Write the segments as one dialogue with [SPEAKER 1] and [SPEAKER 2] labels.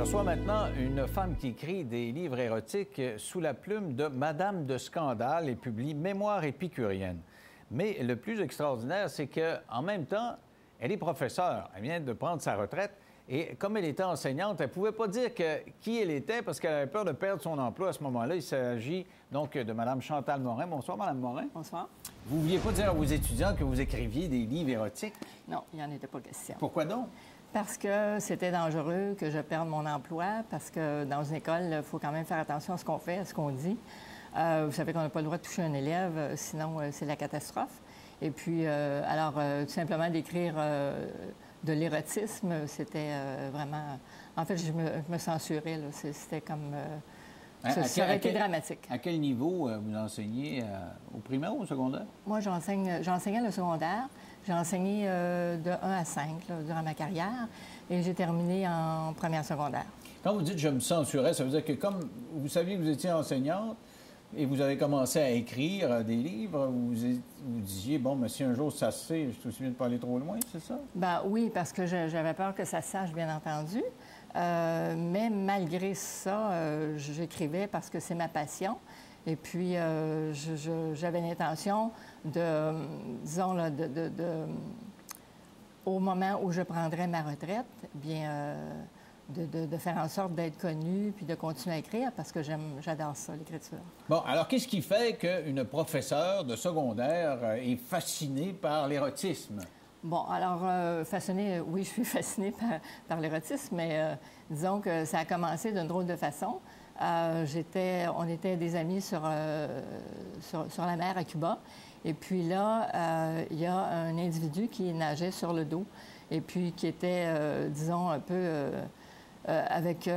[SPEAKER 1] Je reçois maintenant une femme qui écrit des livres érotiques sous la plume de Madame de Scandale et publie Mémoires épicuriennes. Mais le plus extraordinaire, c'est qu'en même temps, elle est professeure. Elle vient de prendre sa retraite. Et comme elle était enseignante, elle ne pouvait pas dire qui elle était parce qu'elle avait peur de perdre son emploi à ce moment-là. Il s'agit donc de Mme Chantal Morin. Bonsoir, Mme Morin.
[SPEAKER 2] Bonsoir.
[SPEAKER 1] Vous ne vouliez pas dire à vos étudiants que vous écriviez des livres érotiques?
[SPEAKER 2] Non, il n'y en était pas question.
[SPEAKER 1] Pourquoi donc?
[SPEAKER 2] Parce que c'était dangereux que je perde mon emploi, parce que dans une école, il faut quand même faire attention à ce qu'on fait, à ce qu'on dit. Vous savez qu'on n'a pas le droit de toucher un élève, sinon c'est la catastrophe. Et puis, tout simplement d'écrire de l'érotisme, c'était vraiment... En fait, je me censurais, là. C'était comme... ça aurait été dramatique.
[SPEAKER 1] À quel niveau vous enseignez? Au primaire ou au secondaire?
[SPEAKER 2] Moi, j'enseignais le secondaire. J'ai enseigné de 1 à 5 là, durant ma carrière et j'ai terminé en première secondaire.
[SPEAKER 1] Quand vous dites « je me censurais », ça veut dire que comme vous saviez que vous étiez enseignante et vous avez commencé à écrire des livres, vous disiez « bon, mais si un jour ça se sait, je suis aussi bien de pas aller trop loin », c'est ça? Bien
[SPEAKER 2] oui, parce que j'avais peur que ça se sache, bien entendu. Mais malgré ça, j'écrivais parce que c'est ma passion. Et puis, j'avais l'intention de, disons, là, au moment où je prendrais ma retraite, bien, de faire en sorte d'être connue puis de continuer à écrire parce que j'adore ça, l'écriture.
[SPEAKER 1] Bon, alors, qu'est-ce qui fait qu'une professeure de secondaire est fascinée par l'érotisme?
[SPEAKER 2] Bon, alors, fascinée, oui, je suis fascinée par l'érotisme, mais disons que ça a commencé d'une drôle de façon. On était des amis sur la mer à Cuba. Et puis là, il y a un individu qui nageait sur le dos et puis qui était, disons, un peu avec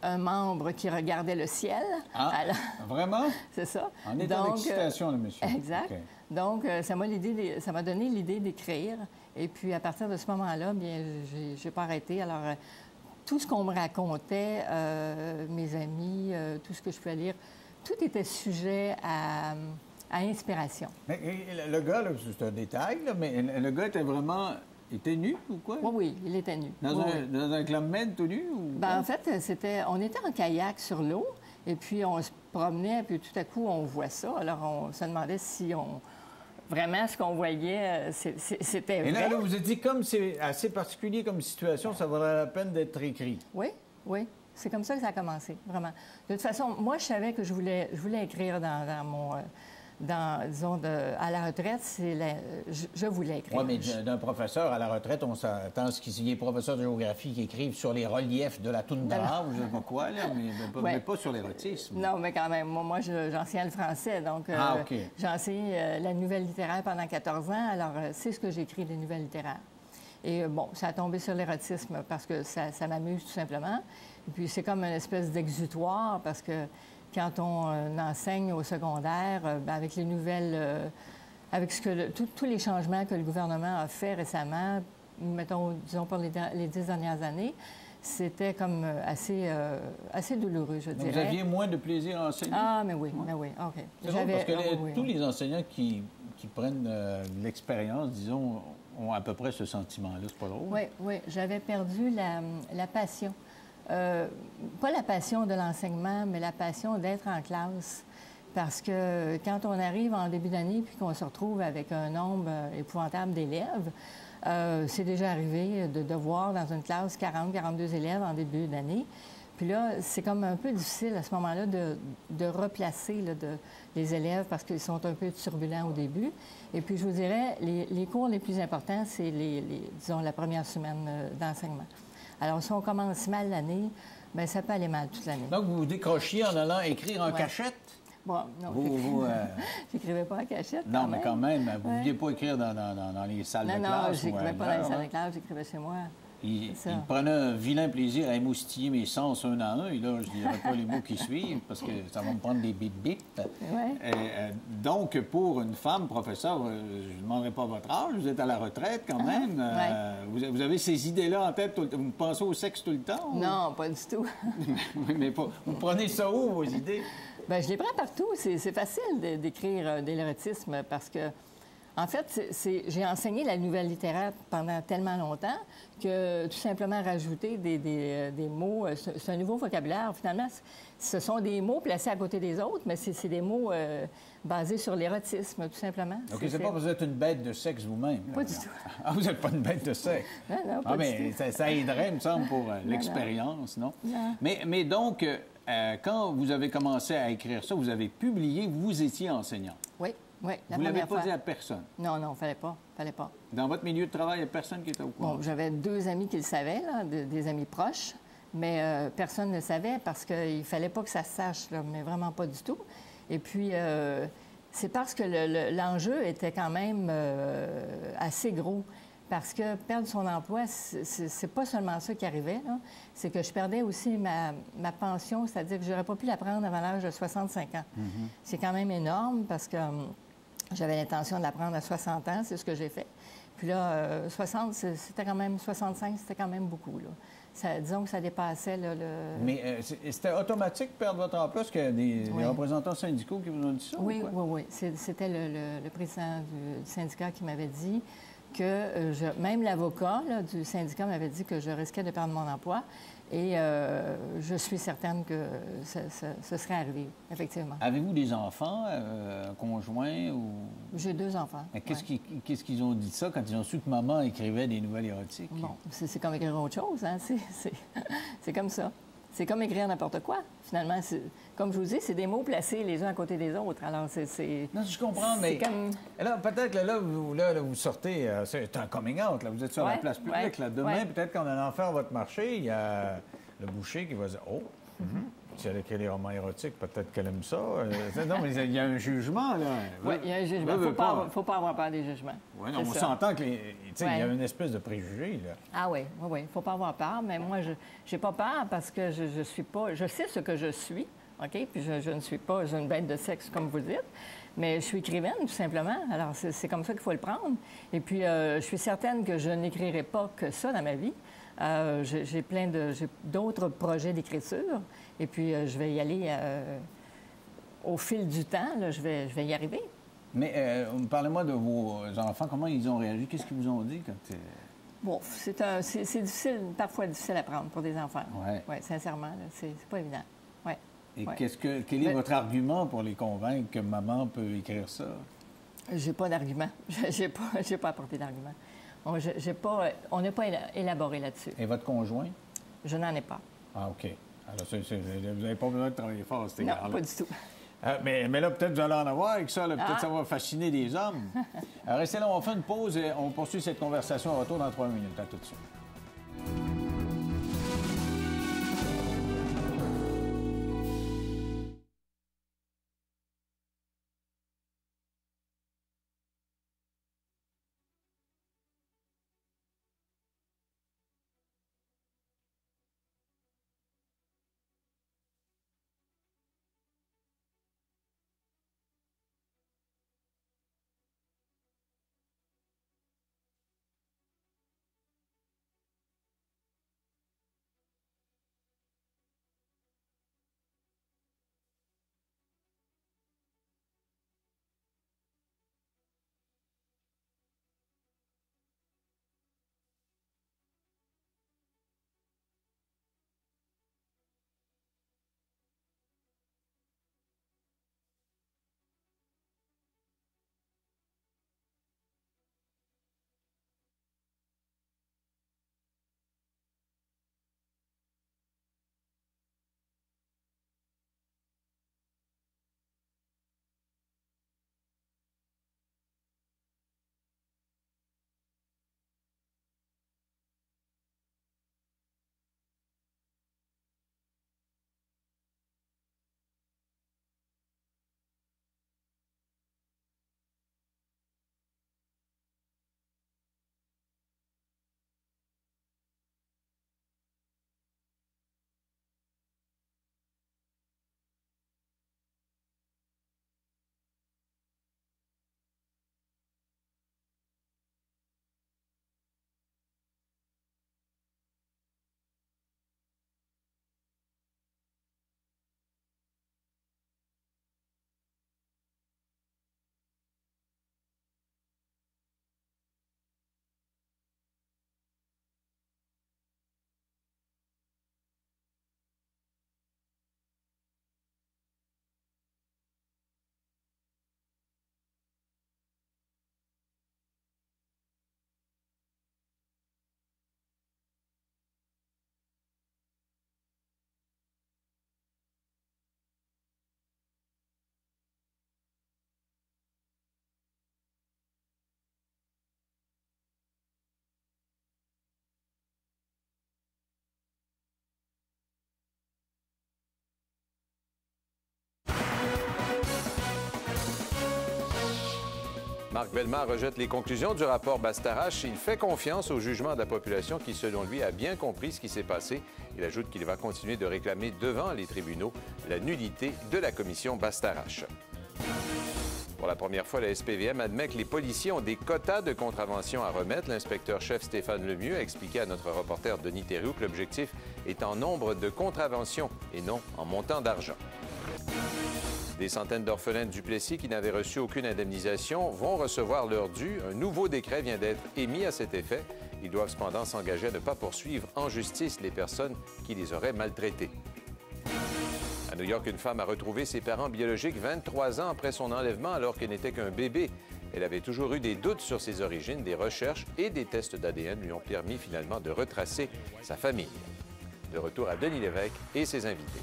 [SPEAKER 2] un membre qui regardait le ciel.
[SPEAKER 1] Ah, alors... vraiment?
[SPEAKER 2] C'est ça.
[SPEAKER 1] En état d'excitation, le monsieur.
[SPEAKER 2] Exact.
[SPEAKER 1] Okay.
[SPEAKER 2] Donc, ça m'a donné l'idée d'écrire. Et puis, à partir de ce moment-là, bien, j'ai pas arrêté. Alors, tout ce qu'on me racontait, mes amis, tout ce que je pouvais lire, tout était sujet à inspiration.
[SPEAKER 1] Mais le gars, c'est un détail, là, mais le gars était nu ou quoi?
[SPEAKER 2] Oui, il était nu.
[SPEAKER 1] Dans un Club Med tout nu? Ou
[SPEAKER 2] en fait, on était en kayak sur l'eau, et puis on se promenait, puis tout à coup, on voit ça. Alors, on se demandait si vraiment, ce qu'on voyait, c'était vrai.
[SPEAKER 1] Et là, vous êtes dit, comme c'est assez particulier comme situation, ça vaudrait la peine d'être écrit.
[SPEAKER 2] Oui, oui. C'est comme ça que ça a commencé, vraiment. De toute façon, moi, je savais que je voulais écrire dans mon... disons, à la retraite, je voulais écrire.
[SPEAKER 1] Oui, mais d'un professeur à la retraite, on s'attend à ce qu'il y ait professeur de géographie qui écrive sur les reliefs de la toundra ou je ne sais pas quoi, là, mais pas sur l'érotisme.
[SPEAKER 2] Non, mais quand même. Moi j'enseignais le français, donc j'ai enseigné la nouvelle littéraire pendant 14 ans, alors c'est ce que j'écris, les nouvelles littéraires. Et bon, ça a tombé sur l'érotisme parce que ça m'amuse tout simplement. Et puis c'est comme une espèce d'exutoire parce que quand on enseigne au secondaire, avec les nouvelles... avec tous les changements que le gouvernement a fait récemment, mettons, disons, pour les 10 dernières années, c'était comme assez douloureux, je dirais.
[SPEAKER 1] Vous aviez moins de plaisir à enseigner?
[SPEAKER 2] Ah, mais oui, mais oui, OK.
[SPEAKER 1] C'est drôle parce que tous les enseignants qui prennent l'expérience, disons, ont à peu près ce sentiment-là. C'est pas drôle?
[SPEAKER 2] Oui, oui. J'avais perdu la passion. Pas la passion de l'enseignement, mais la passion d'être en classe. Parce que quand on arrive en début d'année puis qu'on se retrouve avec un nombre épouvantable d'élèves, c'est déjà arrivé de voir dans une classe 40-42 élèves en début d'année. Puis là, c'est comme un peu difficile à ce moment-là de replacer les élèves parce qu'ils sont un peu turbulents au début. Et puis, je vous dirais, les cours les plus importants, c'est disons, la première semaine d'enseignement. Alors, si on commence mal l'année, bien, ça peut aller mal toute l'année.
[SPEAKER 1] Donc, vous vous décrochiez en allant écrire en cachette?
[SPEAKER 2] Bon, non, j'écrivais pas en cachette.
[SPEAKER 1] Non, mais quand même, vous ne vouliez pas écrire dans les salles de classe?
[SPEAKER 2] Non, je n'écrivais pas dans les salles de classe, j'écrivais chez moi.
[SPEAKER 1] Il prenait un vilain plaisir à émoustiller mes sens un à un. Et là, je ne dirai pas les mots qui suivent parce que ça va me prendre des bip-bip.
[SPEAKER 2] Ouais.
[SPEAKER 1] Donc, pour une femme professeure, je ne demanderai pas votre âge, vous êtes à la retraite quand même. Vous avez ces idées-là en tête, vous pensez au sexe tout le temps?
[SPEAKER 2] Non, pas du tout.
[SPEAKER 1] Mais vous prenez ça où, vos idées?
[SPEAKER 2] Bien, je les prends partout. C'est facile d'écrire de l'érotisme parce que, En fait, j'ai enseigné la nouvelle littéraire pendant tellement longtemps que tout simplement rajouter des mots, c'est un nouveau vocabulaire. Finalement, ce sont des mots placés à côté des autres, mais c'est des mots basés sur l'érotisme, tout simplement.
[SPEAKER 1] OK, c'est pas parce que vous êtes une bête de sexe vous-même.
[SPEAKER 2] Pas du tout.
[SPEAKER 1] Ah, vous n'êtes pas une bête de sexe.
[SPEAKER 2] Non, pas du tout.
[SPEAKER 1] Ça aiderait, il me semble, pour l'expérience, non? Mais donc, quand vous avez commencé à écrire ça, vous avez publié, vous étiez enseignant.
[SPEAKER 2] Oui, oui, la
[SPEAKER 1] Vous ne l'avez
[SPEAKER 2] première
[SPEAKER 1] pas
[SPEAKER 2] fois.
[SPEAKER 1] dit à personne?
[SPEAKER 2] Non, fallait pas.
[SPEAKER 1] Dans votre milieu de travail, il n'y a personne qui était au courant?
[SPEAKER 2] Bon, j'avais 2 amis qui le savaient, là, des amis proches, mais personne ne le savait parce qu'il fallait pas que ça se sache, là, mais vraiment pas du tout. Et puis, c'est parce que l'enjeu était quand même assez gros. Parce que perdre son emploi, c'est pas seulement ça qui arrivait, là. C'est que je perdais aussi ma pension, c'est-à-dire que j'aurais pas pu la prendre avant l'âge de 65 ans. C'est quand même énorme parce que j'avais l'intention de la prendre à 60 ans, c'est ce que j'ai fait. Puis là, 60, c'était quand même 65, c'était quand même beaucoup, là. Disons que ça dépassait là, le...
[SPEAKER 1] Mais c'était automatique perdre votre emploi? Est-ce qu'il y a des représentants syndicaux qui vous ont dit ça?
[SPEAKER 2] Oui, oui. C'était le président du syndicat qui m'avait dit que même l'avocat du syndicat m'avait dit que je risquais de perdre mon emploi. Et je suis certaine que ce serait arrivé, effectivement.
[SPEAKER 1] Avez-vous des enfants, un conjoint ou...
[SPEAKER 2] J'ai 2 enfants.
[SPEAKER 1] Mais qu'est-ce qu'ils ont dit de ça quand ils ont su que maman écrivait des nouvelles érotiques?
[SPEAKER 2] Bon, c'est comme écrire autre chose, hein? C'est comme ça. C'est comme écrire n'importe quoi, finalement. Comme je vous dis, c'est des mots placés les uns à côté des autres. Alors, c'est...
[SPEAKER 1] Non, je comprends, mais...
[SPEAKER 2] Comme...
[SPEAKER 1] Alors, peut-être que là, vous sortez... c'est un coming out, là. Vous êtes sur la place publique, là. Demain, peut-être qu'en allant faire votre marché, il y a le boucher qui va dire « Oh, si elle écrit des romans érotiques, peut-être qu'elle aime ça. » Non, mais il y a un jugement, là.
[SPEAKER 2] Oui, il y a un jugement. Il ne faut pas avoir peur des jugements.
[SPEAKER 1] Oui, non, on s'entend qu'il y a une espèce de préjugé, là.
[SPEAKER 2] Ah oui. Il ne faut pas avoir peur, mais moi, je n'ai pas peur parce que je suis pas... Je sais ce que je suis, OK? Puis je ne suis pas une bête de sexe, comme vous dites, mais je suis écrivaine, tout simplement. Alors, c'est comme ça qu'il faut le prendre. Et puis, je suis certaine que je n'écrirai pas que ça dans ma vie. J'ai d'autres projets d'écriture. Et puis, je vais y aller au fil du temps. Là, je vais y arriver.
[SPEAKER 1] Mais parlez-moi de vos enfants. Comment ils ont réagi? Qu'est-ce qu'ils vous ont dit quand...
[SPEAKER 2] Bon, c'est difficile, parfois difficile à prendre pour des enfants.
[SPEAKER 1] Oui,
[SPEAKER 2] sincèrement, c'est pas évident. Ouais.
[SPEAKER 1] Et quel est votre argument pour les convaincre que maman peut écrire ça?
[SPEAKER 2] J'ai pas d'argument. J'ai pas apporté d'argument. On n'a pas élaboré là-dessus.
[SPEAKER 1] Et votre conjoint?
[SPEAKER 2] Je n'en ai pas.
[SPEAKER 1] Ah, OK. Alors, vous n'avez pas besoin de travailler fort à cet égard-là.
[SPEAKER 2] Non, pas du tout.
[SPEAKER 1] Mais là, peut-être vous allez en avoir avec ça. Peut-être ça va fasciner des hommes. Restez là, on fait une pause et on poursuit cette conversation en retour dans 3 minutes. À tout de suite.
[SPEAKER 3] Marc Bellemare rejette les conclusions du rapport Bastarache. Il fait confiance au jugement de la population qui, selon lui, a bien compris ce qui s'est passé. Il ajoute qu'il va continuer de réclamer devant les tribunaux la nullité de la commission Bastarache. Pour la première fois, la SPVM admet que les policiers ont des quotas de contraventions à remettre. L'inspecteur-chef Stéphane Lemieux a expliqué à notre reporter Denis Thériault que l'objectif est en nombre de contraventions et non en montant d'argent. Des centaines d'orphelins de Duplessis qui n'avaient reçu aucune indemnisation vont recevoir leur dû. Un nouveau décret vient d'être émis à cet effet. Ils doivent cependant s'engager à ne pas poursuivre en justice les personnes qui les auraient maltraités. À New York, une femme a retrouvé ses parents biologiques 23 ans après son enlèvement alors qu'elle n'était qu'un bébé. Elle avait toujours eu des doutes sur ses origines. Des recherches et des tests d'ADN lui ont permis finalement de retracer sa famille. De retour à Denis Lévesque et ses invités.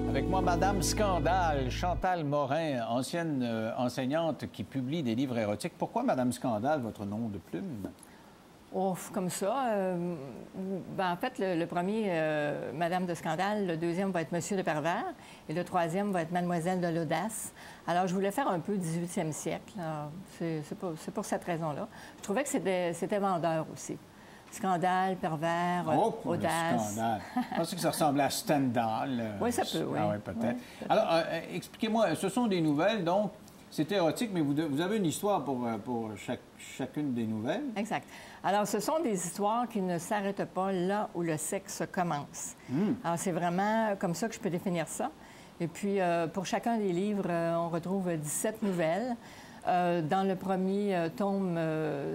[SPEAKER 1] Avec moi, Madame Scandale, Chantal Morin, ancienne enseignante qui publie des livres érotiques. Pourquoi Madame Scandale, votre nom de plume?
[SPEAKER 2] Oh, comme ça. En fait, le premier, Madame de Scandale, le deuxième va être Monsieur de Pervers et le troisième va être Mademoiselle de l'Audace. Alors, je voulais faire un peu 18e siècle. C'est pour cette raison-là. Je trouvais que c'était vendeur aussi. Scandale, pervers, audace.
[SPEAKER 1] Scandale. Je pensais que ça ressemblait à Stendhal.
[SPEAKER 2] Oui, ça peut, oui.
[SPEAKER 1] Ah oui, peut-être.
[SPEAKER 2] Oui,
[SPEAKER 1] alors, expliquez-moi, ce sont des nouvelles, donc c'est érotique, mais vous avez une histoire pour chacune des nouvelles?
[SPEAKER 2] Exact. Alors, ce sont des histoires qui ne s'arrêtent pas là où le sexe commence. Alors, c'est vraiment comme ça que je peux définir ça. Et puis, pour chacun des livres, on retrouve 17 nouvelles. Dans le premier tome,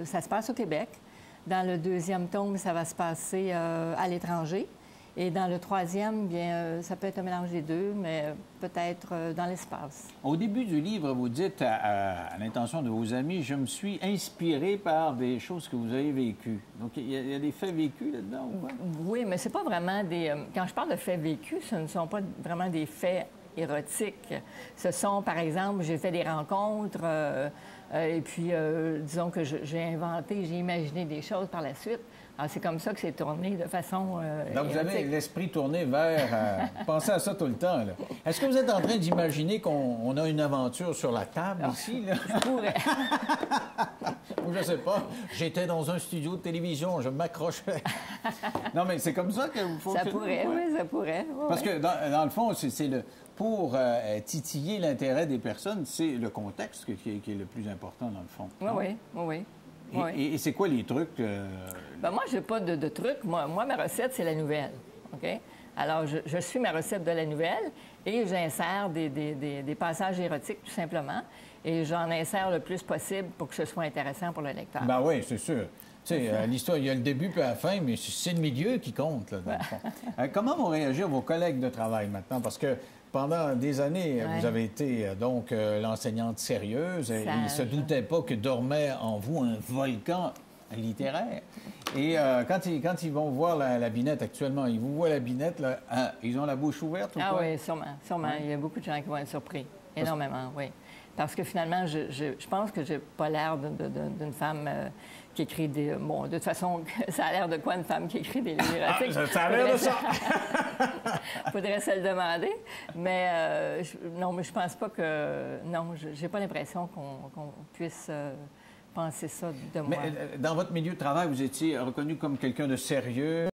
[SPEAKER 2] ça se passe au Québec. Dans le deuxième tome, ça va se passer à l'étranger. Et dans le troisième, bien, ça peut être un mélange des deux, mais peut-être dans l'espace.
[SPEAKER 1] Au début du livre, vous dites à l'intention de vos amis, je me suis inspiré par des choses que vous avez vécues. Donc, il y a des faits vécus là-dedans ou quoi? Oui,
[SPEAKER 2] mais c'est pas vraiment des... Quand je parle de faits vécus, ce ne sont pas vraiment des faits érotiques. Ce sont, par exemple, j'ai fait des rencontres... et puis, disons que j'ai inventé, j'ai imaginé des choses par la suite. Alors, c'est comme ça que c'est tourné de façon
[SPEAKER 1] Donc, vous avez l'esprit tourné vers... pensez à ça tout le temps, là. Est-ce que vous êtes en train d'imaginer qu'on a une aventure sur la table ici, là?
[SPEAKER 2] Je pourrais.
[SPEAKER 1] Je ne sais pas. J'étais dans un studio de télévision, je m'accrochais. Non, mais c'est comme ça que vous fonctionnez?
[SPEAKER 2] Ça pourrait, oui, ça pourrait. Oui,
[SPEAKER 1] parce que, dans le fond, c'est le... Pour titiller l'intérêt des personnes, c'est le contexte qui est le plus important, dans le fond.
[SPEAKER 2] Oui.
[SPEAKER 1] Et c'est quoi les trucs?
[SPEAKER 2] Moi, je n'ai pas de trucs. Moi, ma recette, c'est la nouvelle. OK? Alors, je suis ma recette de la nouvelle et j'insère des passages érotiques, tout simplement. Et j'en insère le plus possible pour que ce soit intéressant pour le lecteur.
[SPEAKER 1] Ben oui, c'est sûr. Tu sais, l'histoire, il y a le début puis la fin, mais c'est le milieu qui compte, là, dans le fond. Comment vont réagir vos collègues de travail maintenant? Parce que pendant des années, vous avez été donc l'enseignante sérieuse. Et ils ne se doutaient pas que dormait en vous un volcan littéraire. Et quand ils vont voir la binette actuellement, ils vous voient la binette, là, ils ont la bouche ouverte ou quoi?
[SPEAKER 2] Ah oui, sûrement. Ouais. Il y a beaucoup de gens qui vont être surpris. Énormément, oui. Parce que finalement, je pense que j'ai pas l'air d'une femme qui écrit des... Bon, de toute façon, ça a l'air de quoi une femme qui écrit des livres érotiques?
[SPEAKER 1] Ça a l'air de ça!
[SPEAKER 2] Faudrait se le demander. Mais non, mais je pense pas que... Non, j'ai pas l'impression qu'on puisse penser ça de moi.
[SPEAKER 1] Mais dans votre milieu de travail, vous étiez reconnu comme quelqu'un de sérieux?